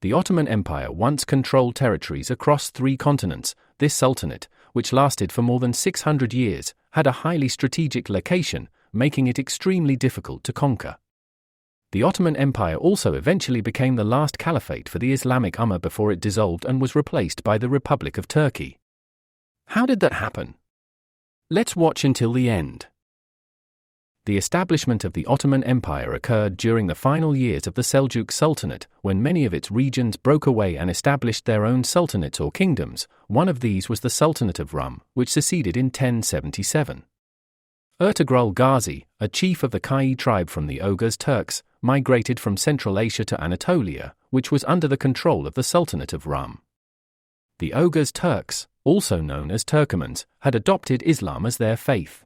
The Ottoman Empire once controlled territories across 3 continents. This sultanate, which lasted for more than 600 years, had a highly strategic location, making it extremely difficult to conquer. The Ottoman Empire also eventually became the last caliphate for the Islamic Ummah before it dissolved and was replaced by the Republic of Turkey. How did that happen? Let's watch until the end. The establishment of the Ottoman Empire occurred during the final years of the Seljuk Sultanate, when many of its regions broke away and established their own sultanates or kingdoms. One of these was the Sultanate of Rum, which seceded in 1077. Ertugrul Gazi, a chief of the Kai tribe from the Oghuz Turks, migrated from Central Asia to Anatolia, which was under the control of the Sultanate of Rum. The Oghuz Turks, also known as Turkomans, had adopted Islam as their faith.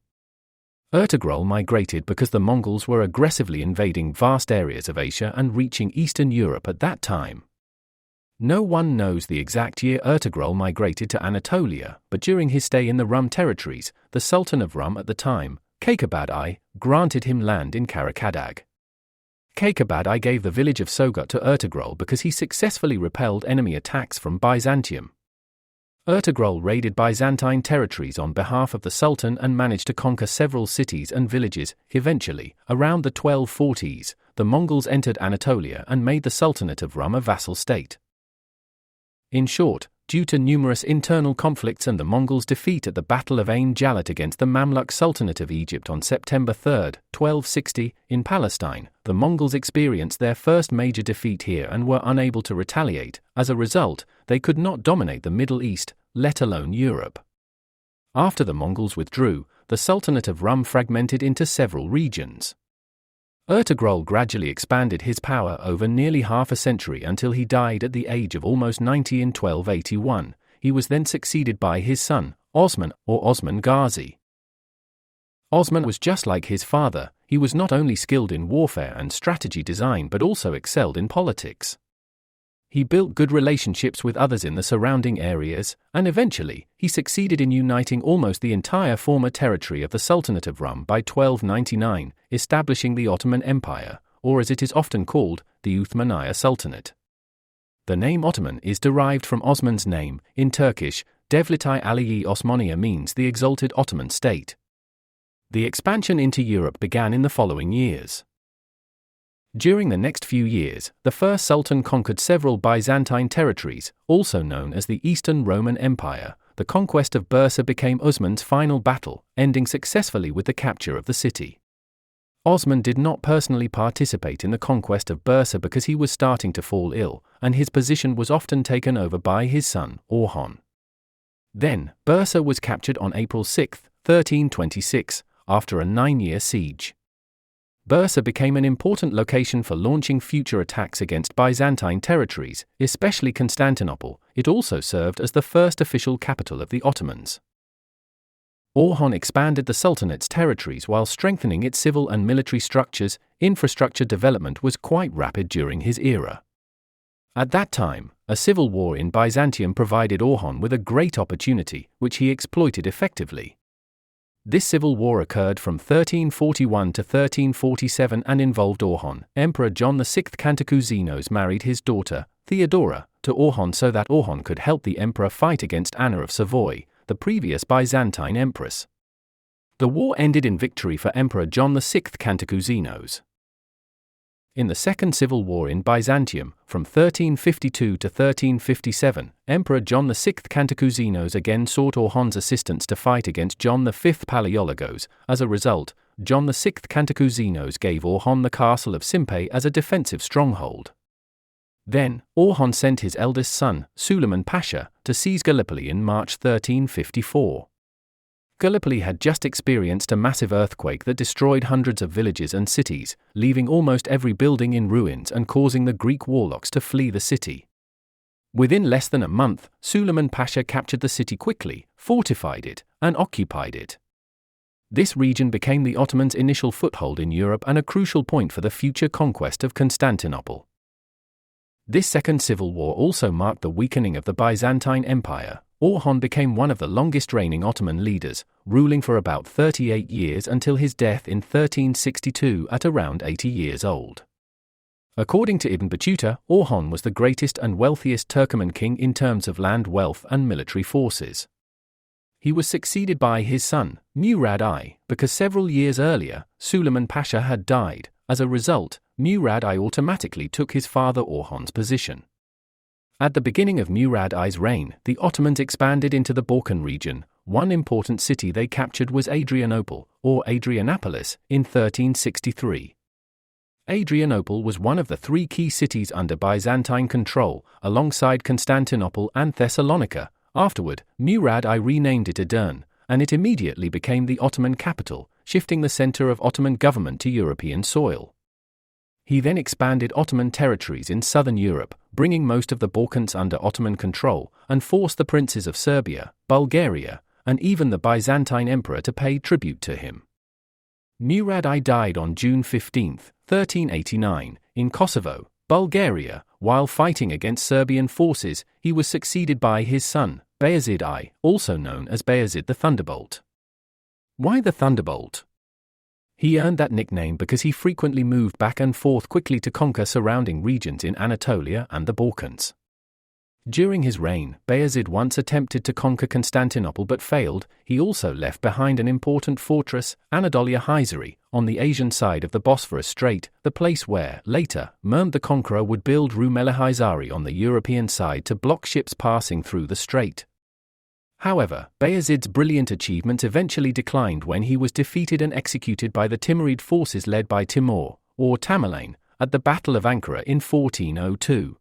Ertugrul migrated because the Mongols were aggressively invading vast areas of Asia and reaching Eastern Europe at that time. No one knows the exact year Ertugrul migrated to Anatolia, but during his stay in the Rum territories, the Sultan of Rum at the time, Kaikabad I, granted him land in Karakadag. Kaikabad I gave the village of Sogut to Ertugrul because he successfully repelled enemy attacks from Byzantium. Ertugrul raided Byzantine territories on behalf of the Sultan and managed to conquer several cities and villages. Eventually, around the 1240s, the Mongols entered Anatolia and made the Sultanate of Rum a vassal state. In short, due to numerous internal conflicts and the Mongols' defeat at the Battle of Ain Jalut against the Mamluk Sultanate of Egypt on September 3, 1260, in Palestine, the Mongols experienced their first major defeat here and were unable to retaliate. As a result, they could not dominate the Middle East, let alone Europe. After the Mongols withdrew, the Sultanate of Rum fragmented into several regions. Ertugrul gradually expanded his power over nearly half a century until he died at the age of almost 90 in 1281. He was then succeeded by his son, Osman, or Osman Gazi. Osman was just like his father. He was not only skilled in warfare and strategy design but also excelled in politics. He built good relationships with others in the surrounding areas, and eventually, he succeeded in uniting almost the entire former territory of the Sultanate of Rum by 1299, establishing the Ottoman Empire, or as it is often called, the Uthmaniyya Sultanate. The name Ottoman is derived from Osman's name. In Turkish, Devlet-i Aliye Osmaniye means the exalted Ottoman state. The expansion into Europe began in the following years. During the next few years, the first sultan conquered several Byzantine territories, also known as the Eastern Roman Empire. The conquest of Bursa became Osman's final battle, ending successfully with the capture of the city. Osman did not personally participate in the conquest of Bursa because he was starting to fall ill, and his position was often taken over by his son, Orhan. Then, Bursa was captured on April 6, 1326, after a 9-year siege. Bursa became an important location for launching future attacks against Byzantine territories, especially Constantinople. It also served as the first official capital of the Ottomans. Orhan expanded the Sultanate's territories while strengthening its civil and military structures. Infrastructure development was quite rapid during his era. At that time, a civil war in Byzantium provided Orhan with a great opportunity, which he exploited effectively. This civil war occurred from 1341 to 1347 and involved Orhan. Emperor John VI Cantacuzene married his daughter, Theodora, to Orhan so that Orhan could help the emperor fight against Anna of Savoy, the previous Byzantine empress. The war ended in victory for Emperor John VI Cantacuzene. In the Second Civil War in Byzantium, from 1352 to 1357, Emperor John VI Cantacuzene again sought Orhan's assistance to fight against John V Palaiologos. As a result, John VI Cantacuzene gave Orhan the castle of Simpe as a defensive stronghold. Then, Orhan sent his eldest son, Suleiman Pasha, to seize Gallipoli in March 1354. Gallipoli had just experienced a massive earthquake that destroyed hundreds of villages and cities, leaving almost every building in ruins and causing the Greek warlocks to flee the city. Within less than a month, Suleiman Pasha captured the city quickly, fortified it, and occupied it. This region became the Ottomans' initial foothold in Europe and a crucial point for the future conquest of Constantinople. This Second Civil War also marked the weakening of the Byzantine Empire. Orhan became one of the longest-reigning Ottoman leaders, ruling for about 38 years until his death in 1362 at around 80 years old. According to Ibn Battuta, Orhan was the greatest and wealthiest Turkoman king in terms of land wealth and military forces. He was succeeded by his son, Murad I, because several years earlier, Suleiman Pasha had died. As a result, Murad I automatically took his father Orhan's position. At the beginning of Murad I's reign, the Ottomans expanded into the Balkan region. One important city they captured was Adrianople, or Adrianopolis, in 1363. Adrianople was one of the three key cities under Byzantine control, alongside Constantinople and Thessalonica. Afterward, Murad I renamed it Edirne, and it immediately became the Ottoman capital, shifting the center of Ottoman government to European soil. He then expanded Ottoman territories in southern Europe, bringing most of the Balkans under Ottoman control, and forced the princes of Serbia, Bulgaria, and even the Byzantine emperor to pay tribute to him. Murad I died on June 15, 1389, in Kosovo, Bulgaria. While fighting against Serbian forces, he was succeeded by his son, Bayezid I, also known as Bayezid the Thunderbolt. Why the Thunderbolt? He earned that nickname because he frequently moved back and forth quickly to conquer surrounding regions in Anatolia and the Balkans. During his reign, Bayezid once attempted to conquer Constantinople but failed. He also left behind an important fortress, Anadolia Hyzari, on the Asian side of the Bosphorus Strait, the place where, later, Mehmed the Conqueror would build Rumeli Hyzari on the European side to block ships passing through the strait. However, Bayezid's brilliant achievements eventually declined when he was defeated and executed by the Timurid forces led by Timur, or Tamerlane, at the Battle of Ankara in 1402.